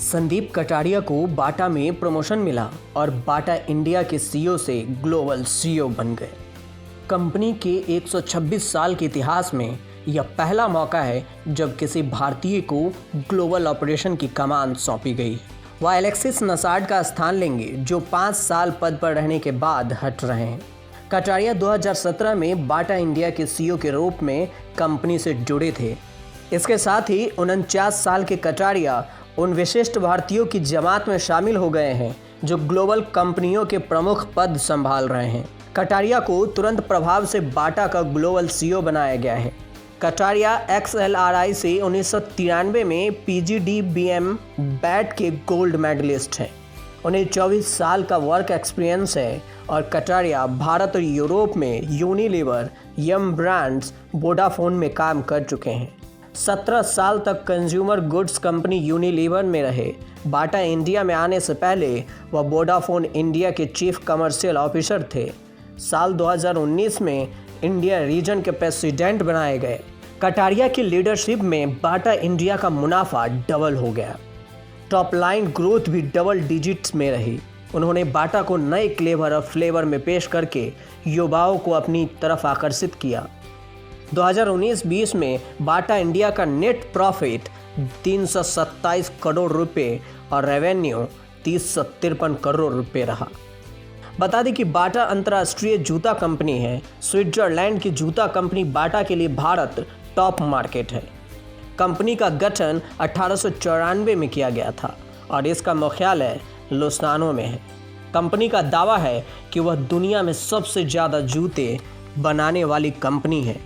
संदीप कटारिया को बाटा में प्रमोशन मिला और बाटा इंडिया के सीईओ से ग्लोबल सीईओ बन गए। कंपनी के 126 साल के इतिहास में यह पहला मौका है जब किसी भारतीय को ग्लोबल ऑपरेशन की कमान सौंपी गई। वह एलेक्सिस नसार्ड का स्थान लेंगे जो 5 साल पद पर रहने के बाद हट रहे हैं। कटारिया 2017 में बाटा इंडिया के सीईओ के रूप में कंपनी से जुड़े थे। इसके साथ ही 49 साल के कटारिया उन विशिष्ट भारतीयों की जमात में शामिल हो गए हैं जो ग्लोबल कंपनियों के प्रमुख पद संभाल रहे हैं। कटारिया को तुरंत प्रभाव से बाटा का ग्लोबल सीईओ बनाया गया है। कटारिया XLRI से 1993 में PGDBM बैट के गोल्ड मेडलिस्ट हैं। उन्हें 24 साल का वर्क एक्सपीरियंस है और कटारिया भारत और यूरोप में यूनिलीवर, यम ब्रांड्स, वोडाफोन में काम कर चुके हैं। 17 साल तक कंज्यूमर गुड्स कंपनी यूनिलीवर में रहे। बाटा इंडिया में आने से पहले वह वोडाफोन इंडिया के चीफ कमर्शियल ऑफिसर थे। साल 2019 में इंडिया रीजन के प्रेसिडेंट बनाए गए। कटारिया की लीडरशिप में बाटा इंडिया का मुनाफा डबल हो गया। टॉप लाइन ग्रोथ भी डबल डिजिट्स में रही। उन्होंने बाटा को नए क्लेवर और फ्लेवर में पेश करके युवाओं को अपनी तरफ आकर्षित किया। 2019-20 में बाटा इंडिया का नेट प्रॉफिट 327 करोड़ रुपए और रेवेन्यू 3053 करोड़ रुपए रहा। बता दें कि बाटा अंतर्राष्ट्रीय जूता कंपनी है। स्विट्जरलैंड की जूता कंपनी बाटा के लिए भारत टॉप मार्केट है। कंपनी का गठन 1894 में किया गया था और इसका मुख्यालय लुसानो में है। कंपनी का दावा है कि वह दुनिया में सबसे ज़्यादा जूते बनाने वाली कंपनी है।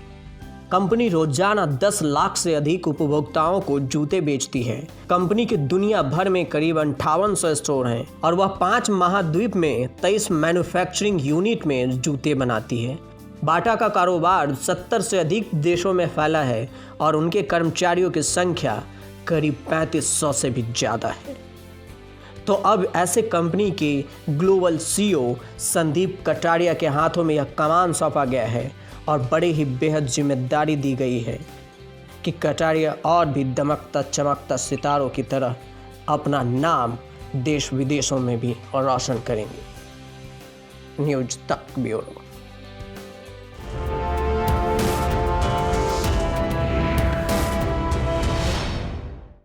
कंपनी रोजाना 10 लाख से अधिक उपभोक्ताओं को जूते बेचती है। कंपनी के दुनिया भर में करीब 5800 स्टोर हैं और वह 5 महाद्वीप में 23 मैन्युफैक्चरिंग यूनिट में जूते बनाती है। बाटा का कारोबार 70 से अधिक देशों में फैला है और उनके कर्मचारियों की संख्या करीब 3500 से भी ज़्यादा है। तो अब ऐसे कंपनी के ग्लोबल सीईओ संदीप कटारिया के हाथों में यह कमान सौंपा गया है और बड़े ही बेहद जिम्मेदारी दी गई है कि कटारिया और भी दमकता चमकता सितारों की तरह अपना नाम देश विदेशों में भी रोशन करेंगे। न्यूज़ तक ब्यूरो।